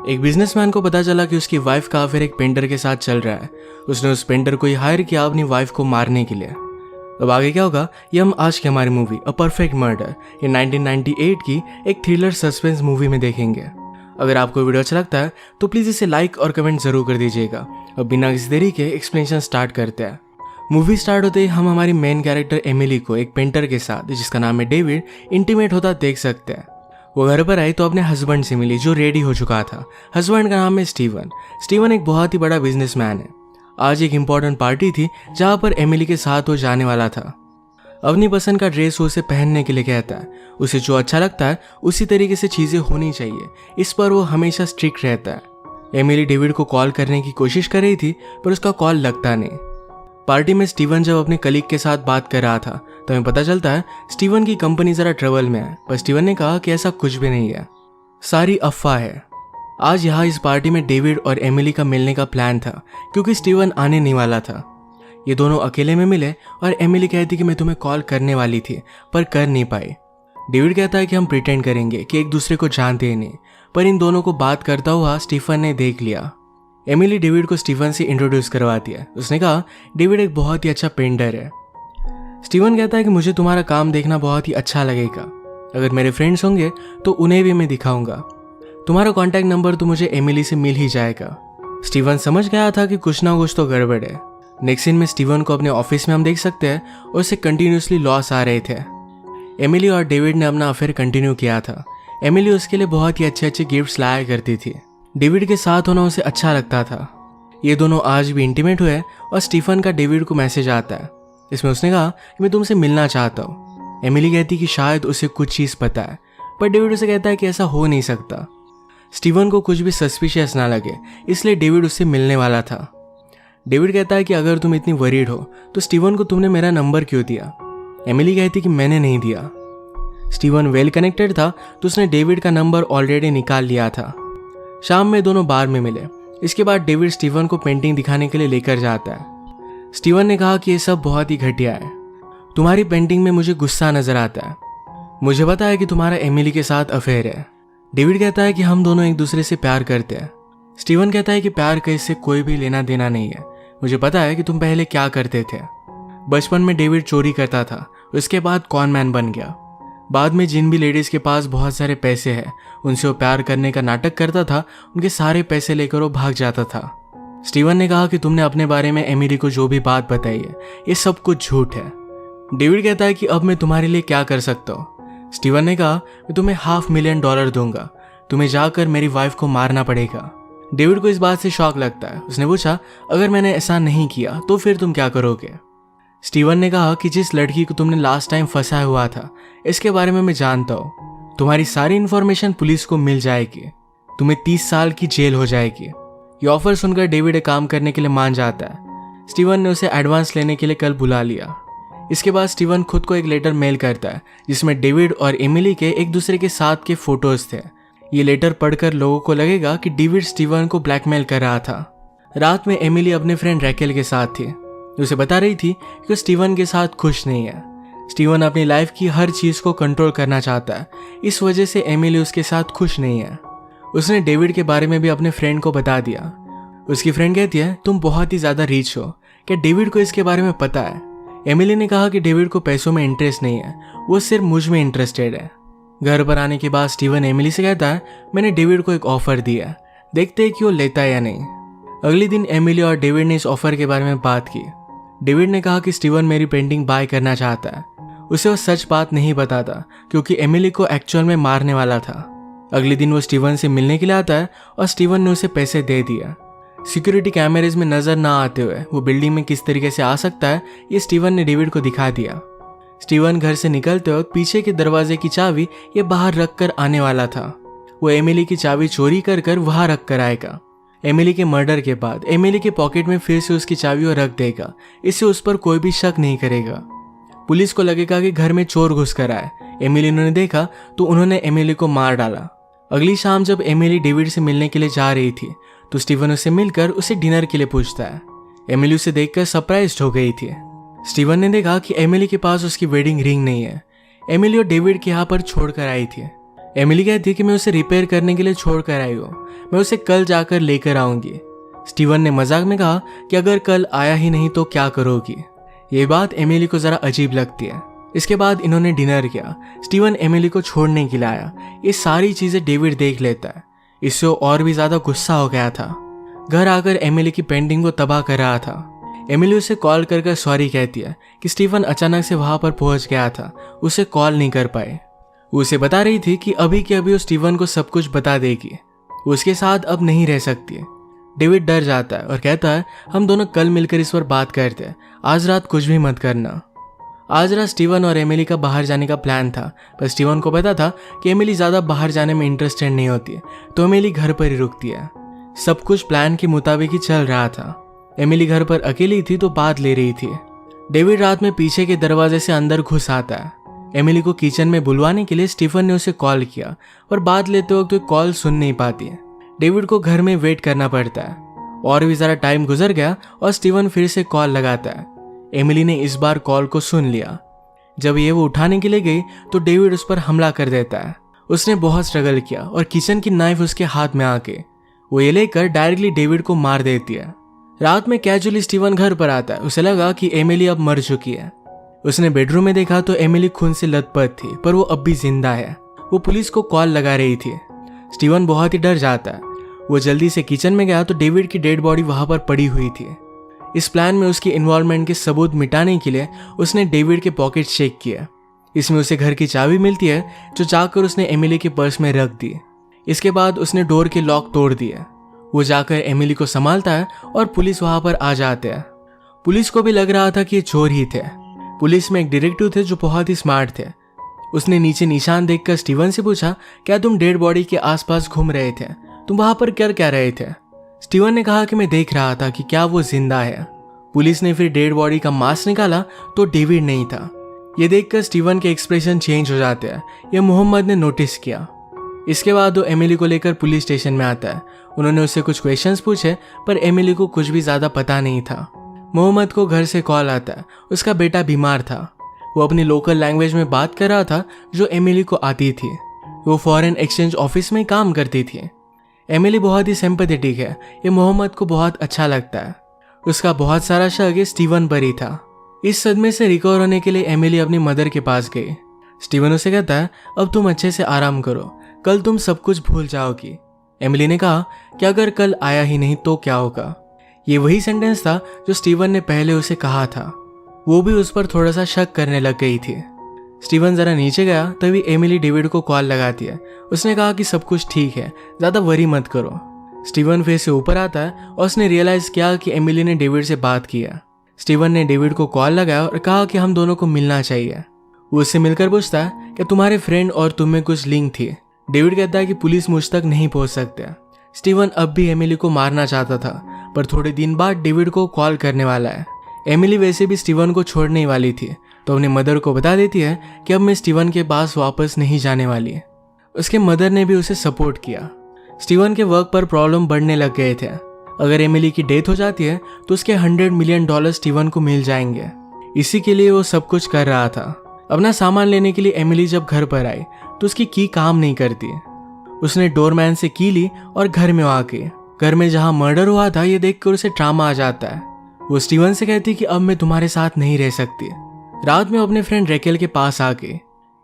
एक बिजनेसमैन को पता चला कि उसकी वाइफ का अफेयर एक पेंटर के साथ चल रहा है। उसने उस पेंटर को ही हायर किया अपनी वाइफ को मारने के लिए। अब आगे क्या होगा ये हम आज की हमारी मूवी अ परफेक्ट मर्डर ये 1998 की एक थ्रिलर सस्पेंस मूवी में देखेंगे। अगर आपको वीडियो अच्छा लगता है तो प्लीज़ इसे लाइक और कमेंट जरूर कर दीजिएगा। अब बिना किसी देरी के एक्सप्लेनेशन स्टार्ट करते हैं। मूवी स्टार्ट होते ही हम हमारी मेन कैरेक्टर एमिली को एक पेंटर के साथ जिसका नाम है डेविड इंटीमेट होता देख सकते हैं। वो घर पर आई तो अपने हस्बैंड से मिली जो रेडी हो चुका था। हस्बैंड का नाम है स्टीवन। स्टीवन एक बहुत ही बड़ा बिजनेसमैन है। आज एक इम्पॉर्टेंट पार्टी थी जहाँ पर एमिली के साथ वो जाने वाला था। अपनी पसंद का ड्रेस उसे पहनने के लिए कहता है। उसे जो अच्छा लगता है उसी तरीके से चीज़ें होनी चाहिए, इस पर वो हमेशा स्ट्रिक्ट रहता है। एमिली डेविड को कॉल करने की कोशिश कर रही थी पर उसका कॉल लगता नहीं। पार्टी में स्टीवन जब अपने कलीग के साथ बात कर रहा था तो हमें पता चलता है स्टीवन की कंपनी ज़रा ट्रबल में है। पर स्टीवन ने कहा कि ऐसा कुछ भी नहीं है, सारी अफवाह है। आज यहाँ इस पार्टी में डेविड और एमिली का मिलने का प्लान था क्योंकि स्टीवन आने नहीं वाला था। ये दोनों अकेले में मिले और एमिली कहती कि मैं तुम्हें कॉल करने वाली थी पर कर नहीं पाई। डेविड कहता है कि हम प्रिटेंड करेंगे कि एक दूसरे को जानते ही नहीं, पर इन दोनों को बात करता हुआ स्टीफन ने देख लिया। एमिली डेविड को स्टीवन से इंट्रोड्यूस करवाती है। उसने कहा डेविड एक बहुत ही अच्छा पेंटर है। स्टीवन कहता है कि मुझे तुम्हारा काम देखना बहुत ही अच्छा लगेगा। अगर मेरे फ्रेंड्स होंगे तो उन्हें भी मैं दिखाऊंगा। तुम्हारा कॉन्टैक्ट नंबर तो मुझे एमिली से मिल ही जाएगा। स्टीवन समझ गया था कि कुछ ना कुछ तो गड़बड़ है। नेक्स्ट सीन में स्टीवन को अपने ऑफिस में हम देख सकते हैं और उसे कंटिन्यूसली लॉस आ रहे थे। एमिली और डेविड ने अपना अफेयर कंटिन्यू किया था। एमिली उसके लिए बहुत ही अच्छे अच्छे गिफ्ट्स लाया करती थी। डेविड के साथ होना उसे अच्छा लगता था। ये दोनों आज भी इंटीमेट हुए और स्टीफन का डेविड को मैसेज आता है। इसमें उसने कहा कि मैं तुमसे मिलना चाहता हूँ। एमिली कहती कि शायद उसे कुछ चीज़ पता है, पर डेविड उसे कहता है कि ऐसा हो नहीं सकता। स्टीवन को कुछ भी सस्पिशियस ना लगे इसलिए डेविड उससे मिलने वाला था। डेविड कहता है कि अगर तुम इतनी वरीड हो तो स्टीवन को तुमने मेरा नंबर क्यों दिया। एमिली कहती कि मैंने नहीं दिया। स्टीवन वेल कनेक्टेड था तो उसने डेविड का नंबर ऑलरेडी निकाल लिया था। शाम में दोनों बार में मिले। इसके बाद डेविड स्टीवन को पेंटिंग दिखाने के लिए लेकर जाता है। स्टीवन ने कहा कि ये सब बहुत ही घटिया है। तुम्हारी पेंटिंग में मुझे गुस्सा नजर आता है। मुझे पता है कि तुम्हारा एमिली के साथ अफेयर है। डेविड कहता है कि हम दोनों एक दूसरे से प्यार करते हैं। स्टीवन कहता है कि प्यार का इससे कोई भी लेना देना नहीं है। मुझे पता है कि तुम पहले क्या करते थे। बचपन में डेविड चोरी करता था, उसके बाद कॉन मैन बन गया। बाद में जिन भी लेडीज़ के पास बहुत सारे पैसे हैं उनसे वो प्यार करने का नाटक करता था, उनके सारे पैसे लेकर वो भाग जाता था। स्टीवन ने कहा कि तुमने अपने बारे में एमिली को जो भी बात बताई है ये सब कुछ झूठ है। डेविड कहता है कि अब मैं तुम्हारे लिए क्या कर सकता हूँ। स्टीवन ने कहा मैं तुम्हें $500,000 दूंगा, तुम्हें जाकर मेरी वाइफ को मारना पड़ेगा। डेविड को इस बात से शॉक लगता है। उसने पूछा अगर मैंने ऐसा नहीं किया तो फिर तुम क्या करोगे। स्टीवन ने कहा कि जिस लड़की को तुमने लास्ट टाइम फंसाया हुआ था इसके बारे में मैं जानता हूँ। तुम्हारी सारी इन्फॉर्मेशन पुलिस को मिल जाएगी, तुम्हें 30 साल की जेल हो जाएगी। ये ऑफर सुनकर डेविड एक काम करने के लिए मान जाता है। स्टीवन ने उसे एडवांस लेने के लिए कल बुला लिया। इसके बाद स्टीवन खुद को एक लेटर मेल करता है जिसमें डेविड और एमिली के एक दूसरे के साथ के फोटोज थे। ये लेटर पढ़कर लोगों को लगेगा कि डेविड स्टीवन को ब्लैकमेल कर रहा था। रात में एमिली अपने फ्रेंड रैकेल के साथ थी। उसे बता रही थी कि स्टीवन के साथ खुश नहीं है। स्टीवन अपनी लाइफ की हर चीज़ को कंट्रोल करना चाहता है, इस वजह से एमिली उसके साथ खुश नहीं है। उसने डेविड के बारे में भी अपने फ्रेंड को बता दिया। उसकी फ्रेंड कहती है तुम बहुत ही ज़्यादा रीच हो, क्या डेविड को इसके बारे में पता है। एमिली ने कहा कि डेविड को पैसों में इंटरेस्ट नहीं है, वो सिर्फ मुझ में इंटरेस्टेड है। घर पर आने के बाद स्टीवन एमिली से कहता है मैंने डेविड को एक ऑफर दिया, देखते हैं कि वो लेता है या नहीं। अगले दिन एमिली और डेविड ने इस ऑफर के बारे में बात की। डेविड ने कहा कि स्टीवन मेरी पेंटिंग बाय करना चाहता है। उसे वो सच बात नहीं बताता क्योंकि एमिली को एक्चुअल में मारने वाला था। अगले दिन वो स्टीवन से मिलने के लिए आता है और स्टीवन ने उसे पैसे दे दिया। सिक्योरिटी कैमरेज में नजर ना आते हुए वो बिल्डिंग में किस तरीके से आ सकता है ये स्टीवन ने डेविड को दिखा दिया। स्टीवन घर से निकलते वक्त पीछे के दरवाजे की चाबी ये बाहर रख कर आने वाला था। वो एमिली की चाबी चोरी कर वहां रख कर आएगा। एमिली के मर्डर के बाद एमिली के पॉकेट में फिर से उसकी चाबी वो रख देगा, इससे उस पर कोई भी शक नहीं करेगा। पुलिस को लगेगा कि घर में चोर घुस कर आए। एमिली ने देखा तो उन्होंने एमिली को मार डाला। अगली शाम जब एमिली डेविड से मिलने के लिए जा रही थी तो स्टीवन उससे मिलकर उसे डिनर के लिए पूछता है। एमिली उसे देखकर सरप्राइज्ड हो गई थी। स्टीवन ने देखा कि एमिली के पास उसकी वेडिंग रिंग नहीं है। एमिली और डेविड के यहाँ पर छोड़कर आई थी। एमिली कहती है कि मैं उसे रिपेयर करने के लिए छोड़ कर आई हूँ, मैं उसे कल जाकर लेकर आऊंगी। स्टीवन ने मजाक में कहा कि अगर कल आया ही नहीं तो क्या करोगी। ये बात एमिली को जरा अजीब लगती है। इसके बाद इन्होंने डिनर किया। स्टीवन एमिली को छोड़ने के लिए आया। ये सारी चीजें डेविड देख लेता है। इससे वो और भी ज्यादा गुस्सा हो गया था। घर आकर एमिली की पेंटिंग को तबाह कर रहा था। एमिली उसे कॉल कर सॉरी कहती है कि स्टीवन अचानक से वहां पर पहुंच गया था, उसे कॉल नहीं कर पाए। वो उसे बता रही थी कि अभी के अभी वो स्टीवन को सब कुछ बता देगी, वो उसके साथ अब नहीं रह सकती। डेविड डर जाता है और कहता है हम दोनों कल मिलकर इस पर बात करते हैं, आज रात कुछ भी मत करना। आज रात स्टीवन और एमिली का बाहर जाने का प्लान था, पर स्टीवन को पता था कि एमिली ज्यादा बाहर जाने में इंटरेस्टेड नहीं होती है, तो एमिली घर पर ही रुकती है। सब कुछ प्लान के मुताबिक ही चल रहा था। एमिली घर पर अकेली थी तो बात ले रही थी। डेविड रात में पीछे के दरवाजे से अंदर घुस आता है। एमिली को किचन में बुलवाने के लिए स्टीफन ने उसे कॉल किया, पर बात लेते वक्त वो कॉल सुन नहीं पाती है। डेविड को घर में वेट करना पड़ता है। और भी ज़रा टाइम गुजर गया और स्टीवन फिर से कॉल लगाता है। एमिली ने इस बार कॉल को सुन लिया। जब ये वो उठाने के लिए गई तो डेविड उस पर हमला कर देता है। उसने बहुत स्ट्रगल किया और किचन की नाइफ उसके हाथ में आके वो ये लेकर डायरेक्टली डेविड को मार देती है। रात में कैजुअली स्टीवन घर पर आता है। उसे लगा कि एमिली अब मर चुकी है। उसने बेडरूम में देखा तो एमिली खून से लथपथ थी, पर वो अब भी जिंदा है। वो पुलिस को कॉल लगा रही थी। स्टीवन बहुत ही डर जाता है। वो जल्दी से किचन में गया तो डेविड की डेड बॉडी वहां पर पड़ी हुई थी। इस प्लान में उसकी इन्वॉल्वमेंट के सबूत मिटाने के लिए उसने डेविड के पॉकेट चेक किया। इसमें उसे घर की चाबी मिलती है, जो जाकर उसने एमिली के पर्स में रख दी। इसके बाद उसने डोर के लॉक तोड़ दिए। वो जाकर एमिली को संभालता है और पुलिस वहां पर आ जाते हैं। पुलिस को भी लग रहा था कि ये चोर ही थे। पुलिस में एक डिटेक्टिव थे जो बहुत ही स्मार्ट थे। उसने नीचे निशान देखकर स्टीवन से पूछा, क्या तुम डेड बॉडी के आसपास घूम रहे थे? तुम वहां पर कर क्या रहे थे? स्टीवन ने कहा कि मैं देख रहा था कि क्या वो जिंदा है। पुलिस ने फिर डेड बॉडी का मास्क निकाला तो डेविड नहीं था। ये देखकर स्टीवन के एक्सप्रेशन चेंज हो जाते हैं। यह मोहम्मद ने नोटिस किया। इसके बाद वो एमिली को लेकर पुलिस स्टेशन में आता है। उन्होंने उससे कुछ क्वेश्चंस पूछे, पर एमिली को कुछ भी ज्यादा पता नहीं था। मोहम्मद को घर से कॉल आता है। उसका बेटा बीमार था। वो अपनी लोकल लैंग्वेज में बात कर रहा था जो एमिली को आती थी। वो फॉरेन एक्सचेंज ऑफिस में काम करती थी। एमिली बहुत ही सिंपैथेटिक है। ये मोहम्मद को बहुत अच्छा लगता है। उसका बहुत सारा शक स्टीवन पर ही था। इस सदमे से रिकवर होने के लिए एमिली अपनी मदर के पास गई। स्टीवन उसे कहता है, अब तुम अच्छे से आराम करो, कल तुम सब कुछ भूल जाओगी। एमिली ने कहा कि अगर कल आया ही नहीं तो क्या होगा। ये वही सेंटेंस था जो स्टीवन ने पहले उसे कहा था। वो भी उस पर थोड़ा सा शक करने लग गई थी। स्टीवन जरा नीचे गया, तभी एमिली डेविड को कॉल लगाती है। उसने कहा कि सब कुछ ठीक है, ज्यादा वरी मत करो। स्टीवन फिर से ऊपर आता है और उसने रियलाइज किया कि एमिली ने डेविड से बात किया। स्टीवन ने डेविड को कॉल लगाया और कहा कि हम दोनों को मिलना चाहिए। वो उससे मिलकर पूछता है कि तुम्हारे फ्रेंड और तुम में कुछ लिंक थी। डेविड कहता है कि पुलिस मुझ तक नहीं पहुंच सकते। स्टीवन अब भी एमिली को मारना चाहता था, पर थोड़े दिन बाद डेविड को कॉल करने वाला है। एमिली वैसे भी स्टीवन को छोड़ने वाली थी, तो अपनी मदर को बता देती है कि अब मैं स्टीवन के पास वापस नहीं जाने वाली है। उसके मदर ने भी उसे सपोर्ट किया। स्टीवन के वर्क पर प्रॉब्लम बढ़ने लग गए थे। अगर एमिली की डेथ हो जाती है तो उसके $100 मिलियन स्टीवन को मिल जाएंगे। इसी के लिए वो सब कुछ कर रहा था। अपना सामान लेने के लिए एमिली जब घर पर आई तो उसकी की काम नहीं करती। उसने डोरमैन से की ली और घर में आके घर में जहां मर्डर हुआ था ये देखकर उसे ट्रामा आ जाता है। वो स्टीवन से कहती कि अब मैं तुम्हारे साथ नहीं रह सकती। रात में अपने फ्रेंड रेकेल के पास आके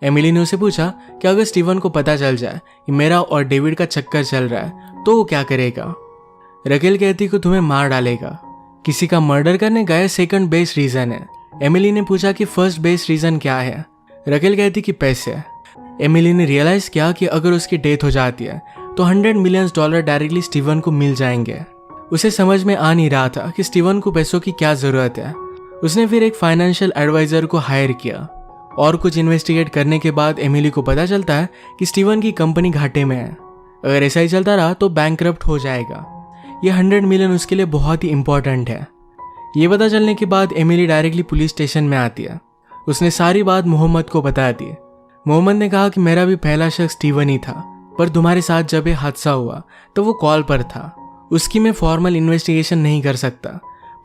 एमिली ने उसे पूछा कि अगर स्टीवन को पता चल जाए कि मेरा और डेविड का चक्कर चल रहा है तो वो क्या करेगा। रेकेल कहती कि तुम्हें मार डालेगा। किसी का मर्डर करने का सेकंड बेस्ट रीजन है। एमिली ने पूछा कि फर्स्ट बेस्ट रीजन क्या है। रेकेल कहती कि पैसे। एमिली ने रियलाइज किया कि अगर उसकी डेथ हो जाती है तो $100 मिलियन डायरेक्टली स्टीवन को मिल जाएंगे। उसे समझ में आ नहीं रहा था कि स्टीवन को पैसों की क्या जरूरत है। उसने फिर एक फाइनेंशियल एडवाइजर को हायर किया और कुछ इन्वेस्टिगेट करने के बाद एमिली को पता चलता है कि स्टीवन की कंपनी घाटे में है। अगर ऐसा ही चलता रहा तो बैंकरप्ट हो जाएगा। ये $100 मिलियन उसके लिए बहुत ही इंपॉर्टेंट है। ये पता चलने के बाद एमिली डायरेक्टली पुलिस स्टेशन में आती है। उसने सारी बात मोहम्मद को बता दी। मोहम्मद ने कहा कि मेरा भी पहला शख्स स्टीवन ही था, पर तुम्हारे साथ जब ये हादसा हुआ तो वो कॉल पर था। उसकी मैं फॉर्मल इन्वेस्टिगेशन नहीं कर सकता,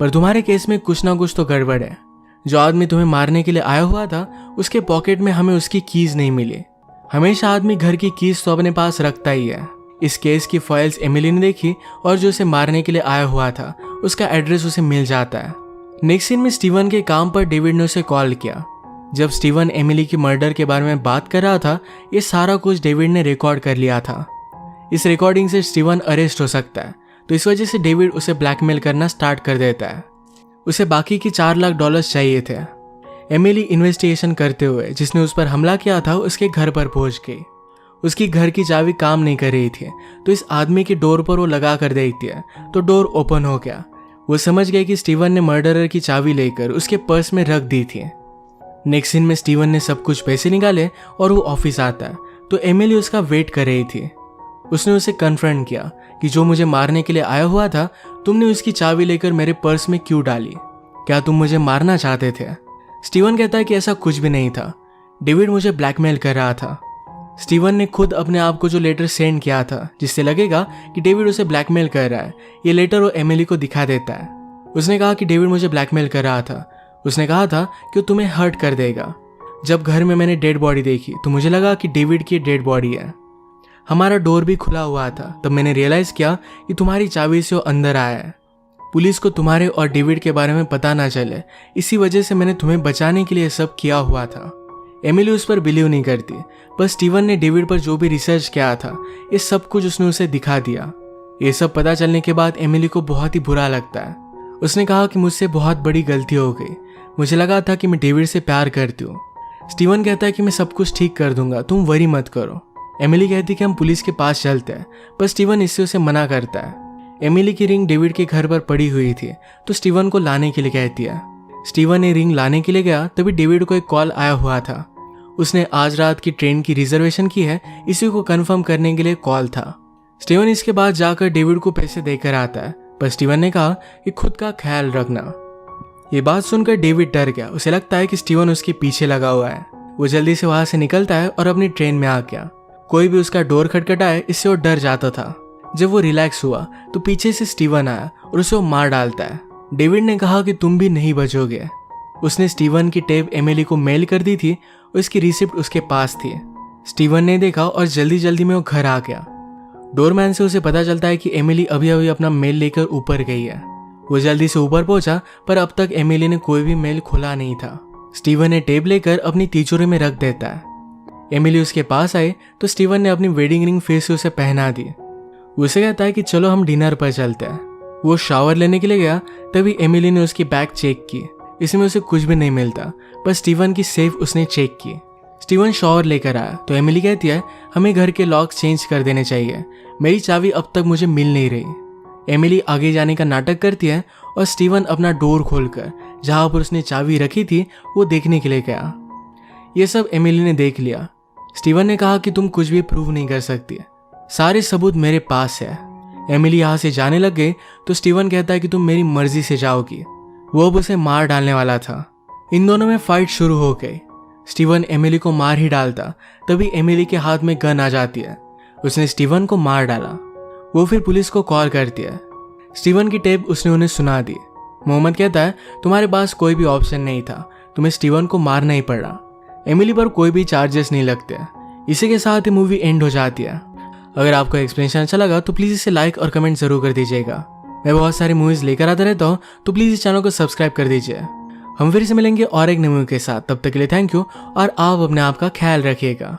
पर तुम्हारे केस में कुछ ना कुछ तो गड़बड़ है। जो आदमी तुम्हें मारने के लिए आया हुआ था उसके पॉकेट में हमें उसकी कीज नहीं मिली। हमेशा आदमी घर की कीज तो अपने पास रखता ही है। इस केस की फाइल्स एमिली ने देखी और जो उसे मारने के लिए आया हुआ था उसका एड्रेस उसे मिल जाता है। नेक्स्ट सीन में स्टीवन के काम पर डेविड ने उसे कॉल किया। जब स्टीवन एमिली की मर्डर के बारे में बात कर रहा था, ये सारा कुछ डेविड ने रिकॉर्ड कर लिया था। इस रिकॉर्डिंग से स्टीवन अरेस्ट हो सकता है, तो इस वजह से डेविड उसे ब्लैकमेल करना स्टार्ट कर देता है। उसे बाकी की $4 लाख चाहिए थे। एमिली इन्वेस्टिगेशन करते हुए जिसने उस पर हमला किया था उसके घर पर पहुंच गई। उसकी घर की चाबी काम नहीं कर रही थी, तो इस आदमी की डोर पर वो लगा कर देती है, तो डोर ओपन हो गया। वो समझ गए कि स्टीवन ने मर्डरर की चाबी लेकर उसके पर्स में रख दी थी। नेक्स्ट सीन में स्टीवन ने सब कुछ पैसे निकाले और वो ऑफिस आता है, तो एमिली उसका वेट कर रही थी। उसने उसे कन्फ्रंट किया कि जो मुझे मारने के लिए आया हुआ था, तुमने उसकी चाबी लेकर मेरे पर्स में क्यों डाली? क्या तुम मुझे मारना चाहते थे? स्टीवन कहता है कि ऐसा कुछ भी नहीं था, डेविड मुझे ब्लैकमेल कर रहा था। स्टीवन ने खुद अपने आप को जो लेटर सेंड किया था, जिससे लगेगा कि डेविड उसे ब्लैकमेल कर रहा है, ये लेटर वो एमिली को दिखा देता है। उसने कहा कि डेविड मुझे ब्लैकमेल कर रहा था। उसने कहा था कि वो तुम्हें हर्ट कर देगा। जब घर में मैंने डेड बॉडी देखी तो मुझे लगा कि डेविड की डेड बॉडी है। हमारा डोर भी खुला हुआ था, तब मैंने रियलाइज किया कि तुम्हारी चाबी से वो अंदर आया है। पुलिस को तुम्हारे और डेविड के बारे में पता ना चले, इसी वजह से मैंने तुम्हें बचाने के लिए सब किया हुआ था। एमिली उस पर बिलीव नहीं करती, पर स्टीवन ने डेविड पर जो भी रिसर्च किया था, ये सब कुछ उसने उसे दिखा दिया। ये सब पता चलने के बाद एमिली को बहुत ही बुरा लगता है। उसने कहा कि मुझसे बहुत बड़ी गलती हो गई, मुझे लगा था कि मैं डेविड से प्यार करती हूँ। स्टीवन कहता है कि मैं सब कुछ ठीक कर दूंगा, तुम वरी मत करो। एमिली कहती कि हम पुलिस के पास चलते हैं, पर स्टीवन इससे उसे मना करता है। एमिली की रिंग डेविड के घर पर पड़ी हुई थी, तो स्टीवन को लाने के लिए कहती है। स्टीवन ने रिंग लाने के लिए गया, तभी डेविड को एक कॉल आया हुआ था। उसने आज रात की ट्रेन की रिजर्वेशन की है, इसी को कंफर्म करने के लिए कॉल था। स्टीवन इसके बाद जाकर डेविड को पैसे देकर आता है, पर स्टीवन ने कहा कि खुद का ख्याल रखना। ये बात सुनकर डेविड डर गया। उसे लगता है कि स्टीवन उसके पीछे लगा हुआ है। वो जल्दी से वहां से निकलता है और अपनी ट्रेन में आ गया। कोई भी उसका डोर खटखटाए, इससे वो डर जाता था। जब वो रिलैक्स हुआ तो पीछे से स्टीवन आया और उसे वो मार डालता है। डेविड ने कहा कि तुम भी नहीं बचोगे। उसने स्टीवन की टेप एमिली को मेल कर दी थी और इसकी रिसिप्ट उसके पास थी। स्टीवन ने देखा और जल्दी जल्दी में वो घर आ गया। डोरमैन से उसे पता चलता है कि एमिली अभी अभी अपना मेल लेकर ऊपर गई है। वो जल्दी से ऊपर पहुंचा, पर अब तक एमिली ने कोई भी मेल खोला नहीं था। स्टीवन ने टेप लेकर अपनी तिजोरी में रख देता है। एमिली उसके पास आई तो स्टीवन ने अपनी वेडिंग रिंग फिर से उसे पहना दी। उसे कहता है कि चलो हम डिनर पर चलते हैं। वो शावर लेने के लिए गया, तभी एमिली ने उसकी बैग चेक की। इसमें उसे कुछ भी नहीं मिलता, पर स्टीवन की सेफ उसने चेक की। स्टीवन शावर लेकर आया तो एमिली कहती है हमें घर के लॉक चेंज कर देने चाहिए, मेरी चाबी अब तक मुझे मिल नहीं रही। एमिली आगे जाने का नाटक करती है और स्टीवन अपना डोर खोलकर जहां पर उसने चाबी रखी थी वो देखने के लिए गया। ये सब एमिली ने देख लिया। स्टीवन ने कहा कि तुम कुछ भी प्रूव नहीं कर सकती, सारे सबूत मेरे पास है। एमिली यहाँ से जाने लग गई तो स्टीवन कहता है कि तुम मेरी मर्जी से जाओगी। वो अब उसे मार डालने वाला था। इन दोनों में फाइट शुरू हो गई। स्टीवन एमिली को मार ही डालता, तभी एमिली के हाथ में गन आ जाती है। उसने स्टीवन को मार डाला। वो फिर पुलिस को कॉल करती है। स्टीवन की टेप उसने उन्हें सुना दी। मोहम्मद कहता है तुम्हारे पास कोई भी ऑप्शन नहीं था, तुम्हें स्टीवन को मारना ही पड़ा। एमिली पर कोई भी चार्जेस नहीं लगते। इसी के साथ ही मूवी एंड हो जाती है। अगर आपको एक्सप्लेनेशन अच्छा लगा तो प्लीज़ इसे लाइक और कमेंट जरूर कर दीजिएगा। मैं बहुत सारी मूवीज़ लेकर आता रहता हूँ, तो प्लीज़ इस चैनल को सब्सक्राइब कर दीजिए। हम फिर से मिलेंगे और एक नई मूवी के साथ। तब तक के लिए थैंक यू और आप अपने आप का ख्याल रखिएगा।